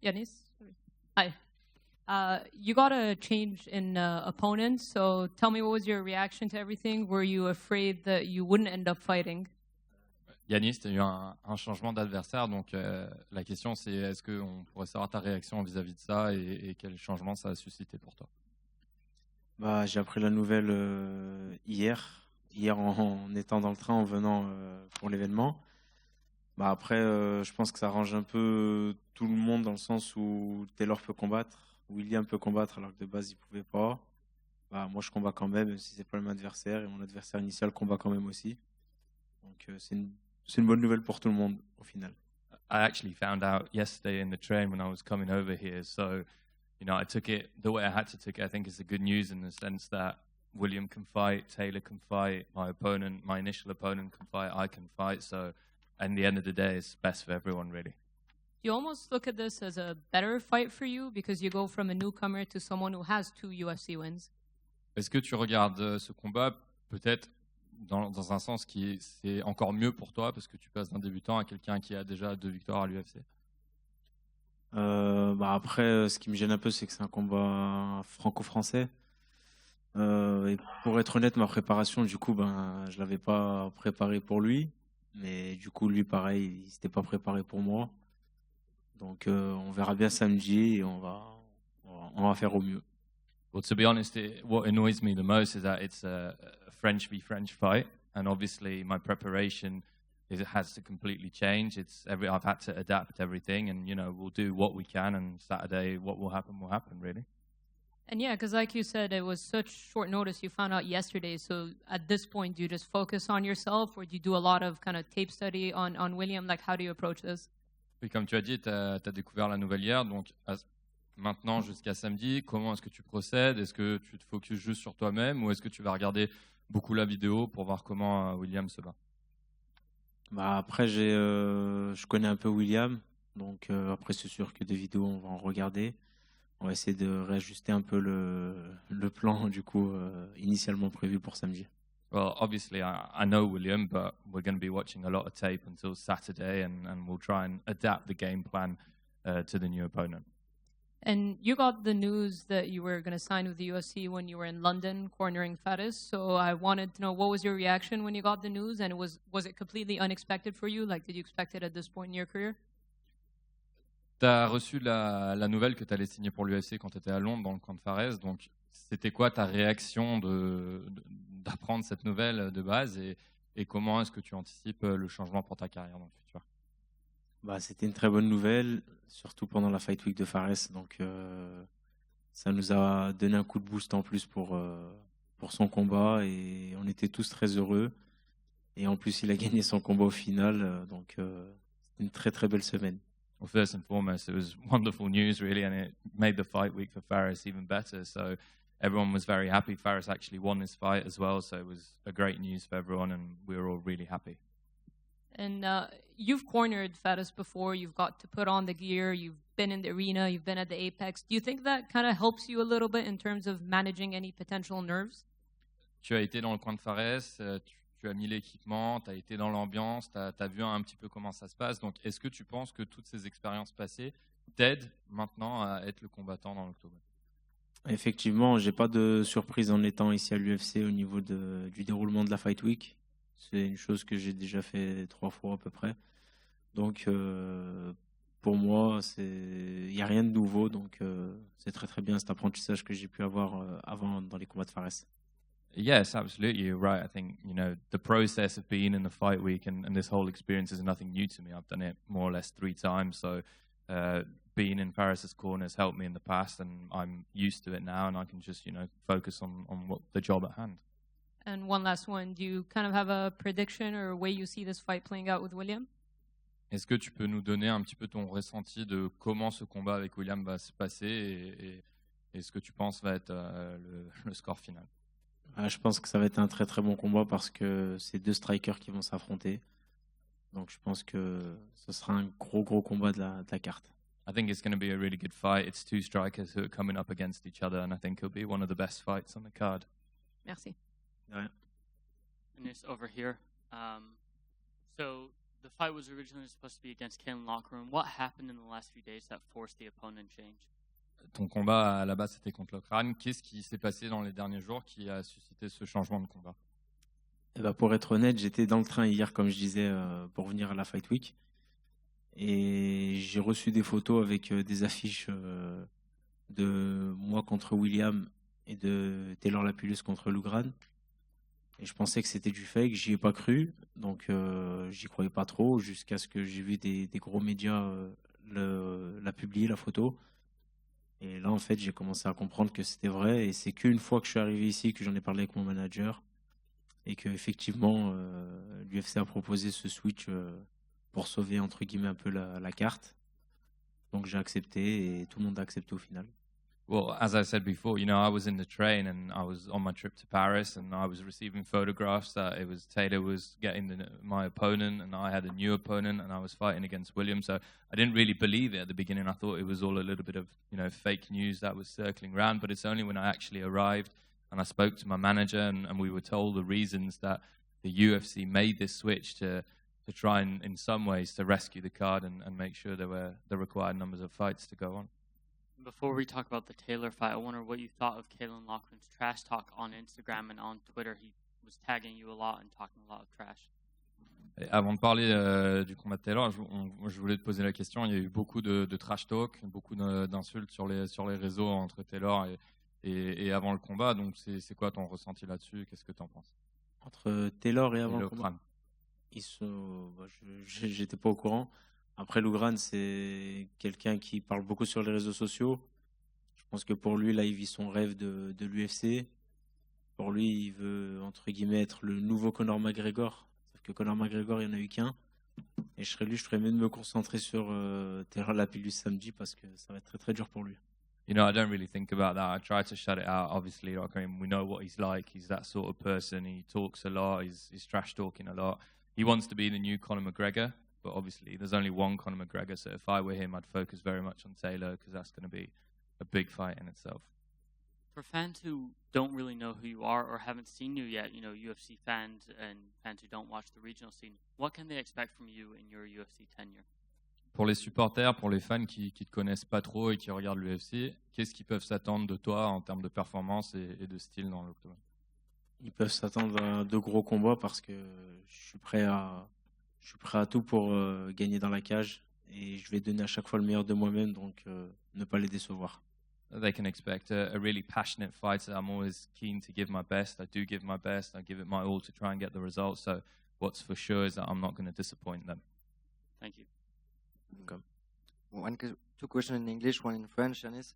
Yanis? Hi. You got a change in opponent, so tell me, what was your reaction to everything? Were you afraid that you wouldn't end up fighting? Yanis, tu as eu un changement d'adversaire, donc la question c'est est-ce qu'on pourrait savoir ta réaction vis-à-vis de ça et quel changement ça a suscité pour toi? Bah, j'ai appris la nouvelle hier en étant dans le train en venant pour l'événement. Bah, après, je pense que ça arrange un peu tout le monde dans le sens où Taylor peut combattre, William peut combattre alors que de base il pouvait pas. Bah, moi je combats quand même si c'est pas le même adversaire et mon adversaire initial combat quand même aussi. Donc c'est une bonne nouvelle pour tout le monde au final. I actually found out yesterday in the train when I was coming over here, so I took it the way I had to take it. I think it's a good news in the sense that William can fight, Taylor can fight, my initial opponent can fight, I can fight. So, at the end of the day, it's best for everyone, really. You almost look at this as a better fight for you because you go from a newcomer to someone who has 2 UFC wins. Est-ce que tu regardes ce combat peut-être dans un sens c'est encore mieux pour toi parce que tu passes d'un débutant à quelqu'un qui a déjà 2 victoires à l'UFC? Bah après, ce qui me gêne un peu, c'est que c'est un combat franco-français. Et pour être honnête, ma préparation, du coup, je l'avais pas préparé pour lui. Mais du coup, lui, pareil, il s'était pas préparé pour moi. Donc, on verra bien samedi et on va faire au mieux. Well, to be honest, what annoys me the most is that it's a French v French fight, and obviously my preparation has to completely change. I've had to adapt everything, and we'll do what we can. And Saturday, what will happen, really. And yeah, because like you said, it was such short notice. You found out yesterday. So at this point, do you just focus on yourself, or do you do a lot of kind of tape study on William? Like, how do you approach this? Oui, comme tu as dit, tu as découvert la nouvelle hier, donc maintenant jusqu'à samedi, comment est-ce que tu procèdes? Est-ce que tu te focuses juste sur toi-même ou est-ce que tu vas regarder beaucoup la vidéo pour voir comment William se bat? Bah après, je connais un peu William, donc après c'est sûr que des vidéos on va en regarder. On va essayer de réajuster un peu le plan du coup initialement prévu pour samedi. Well, obviously, I know William, but we're going to be watching a lot of tape until Saturday, and we'll try and adapt the game plan to the new opponent. And you got the news that you were going to sign with the UFC when you were in London cornering Fares. So I wanted to know, what was your reaction when you got the news? And was it completely unexpected for you? Like, did you expect it at this point in your career? Tu as reçu la nouvelle que tu allais signer pour l'UFC quand tu étais à Londres dans le camp de Fares. Donc, c'était quoi ta réaction d'apprendre cette nouvelle de base et comment est-ce que tu anticipes le changement pour ta carrière dans le futur? Bah, c'était une très bonne nouvelle, surtout pendant la Fight Week de Fares. Donc, ça nous a donné un coup de boost en plus pour son combat et on était tous très heureux. Et en plus, il a gagné son combat au final. Donc, c'était une très très belle semaine. Well, first and foremost, it was wonderful news, really, and it made the fight week for Fares even better. So everyone was very happy. Fares actually won this fight as well, so it was a great news for everyone, and we were all really happy. And you've cornered Fares before. You've got to put on the gear. You've been in the arena. You've been at the Apex. Do you think that kind of helps you a little bit in terms of managing any potential nerves? Tu as été dans le coin de Fares, tu as mis l'équipement, tu as été dans l'ambiance, tu as vu un petit peu comment ça se passe. Donc, est-ce que tu penses que toutes ces expériences passées t'aident maintenant à être le combattant dans l'octobre? Effectivement, j'ai pas de surprise en étant ici à l'UFC au niveau du déroulement de la Fight Week. C'est une chose que j'ai déjà fait 3 fois à peu près. Donc, pour moi, il n'y a rien de nouveau. Donc, c'est très très bien cet apprentissage que j'ai pu avoir avant dans les combats de Fares. Yes, absolutely. You're right. I think, the process of being in the fight week and this whole experience is nothing new to me. I've done it more or less 3 times. So being in Fares' corner has helped me in the past and I'm used to it now and I can just, focus on the job at hand. And one last one. Do you kind of have a prediction or a way you see this fight playing out with William? Est-ce que tu peux nous donner un petit peu ton ressenti de comment ce combat avec William va se passer et ce que tu penses va être le score final? Je pense que ça va être un très très bon combat parce que c'est 2 strikers qui vont s'affronter. Donc je pense que ce sera un gros combat de la carte. I think it's going to be a really good fight. It's 2 strikers who are coming up against each other and I think it'll be one of the best fights on the card. Merci. Ouais. And it's over here. So The fight was originally supposed to be against Kalen Lockroom. What happened in the last few days that forced the opponent change? Ton combat à la base c'était contre Locran. Qu'est-ce qui s'est passé dans les derniers jours qui a suscité ce changement de combat? Eh ben, pour être honnête, j'étais dans le train hier, comme je disais, pour venir à la Fight Week. Et j'ai reçu des photos avec des affiches de moi contre William et de Taylor Lapillus contre Lugran. Et je pensais que c'était du fake, j'y ai pas cru, donc j'y croyais pas trop, jusqu'à ce que j'ai vu des gros médias la publier, la photo. Et là, en fait, j'ai commencé à comprendre que c'était vrai. Et c'est qu'une fois que je suis arrivé ici que j'en ai parlé avec mon manager. Et qu'effectivement, l'UFC a proposé ce switch pour sauver, entre guillemets, un peu la carte. Donc j'ai accepté et tout le monde a accepté au final. Well, as I said before, I was in the train and I was on my trip to Paris and I was receiving photographs that it was Taylor was getting my opponent and I had a new opponent and I was fighting against William. So I didn't really believe it at the beginning. I thought it was all a little bit of, fake news that was circling around. But it's only when I actually arrived and I spoke to my manager and we were told the reasons that the UFC made this switch to try and, in some ways, to rescue the card and make sure there were the required numbers of fights to go on. Before we talk about the Taylor fight, I wonder what you thought of Kalen Lochran's trash talk on Instagram and on Twitter. He was tagging you a lot and talking a lot of trash. Et avant de parler du combat de Taylor, je voulais te poser la question. Il y a eu beaucoup de trash talk, beaucoup d'insultes sur les réseaux entre Taylor et avant le combat. Donc, c'est quoi ton ressenti là-dessus? Qu'est-ce que tu en penses? Entre Taylor et avant le Lugran. combat, j'étais pas au courant. Après, Lugran, c'est quelqu'un qui parle beaucoup sur les réseaux sociaux. Je pense que pour lui, là, il vit son rêve de l'UFC. Pour lui, il veut, entre guillemets, être le nouveau Conor McGregor. Sauf que Conor McGregor, il n'y en a eu qu'un. Et je ferais mieux de me concentrer sur Taylor Lapillus samedi parce que ça va être très très dur pour lui. I don't really think about that. I try to shut it out. Obviously, we know what he's like. He's that sort of person. He talks a lot. He's trash talking a lot. He wants to be the new Conor McGregor. But obviously, there's only one Conor McGregor, so if I were him, I'd focus very much on Taylor because that's going to be a big fight in itself. For fans who don't really know who you are or haven't seen you yet, UFC fans and fans who don't watch the regional scene, what can they expect from you in your UFC tenure? Pour les supporters, pour les fans qui te connaissent pas trop et qui regardent l'UFC, qu'est-ce qu'ils peuvent s'attendre de toi en termes de performance et de style dans l'octogone? Ils peuvent s'attendre à de gros combats parce que je suis prêt à tout pour gagner dans la cage et je vais donner à chaque fois le meilleur de moi-même, donc ne pas les décevoir. They can expect a really passionate fighter. I'm always keen to give my best. I do give my best. I give it my all to try and get the results. So what's for sure is that I'm not going to disappoint them. Thank you. Okay. Two questions in English, one in French, Yanis.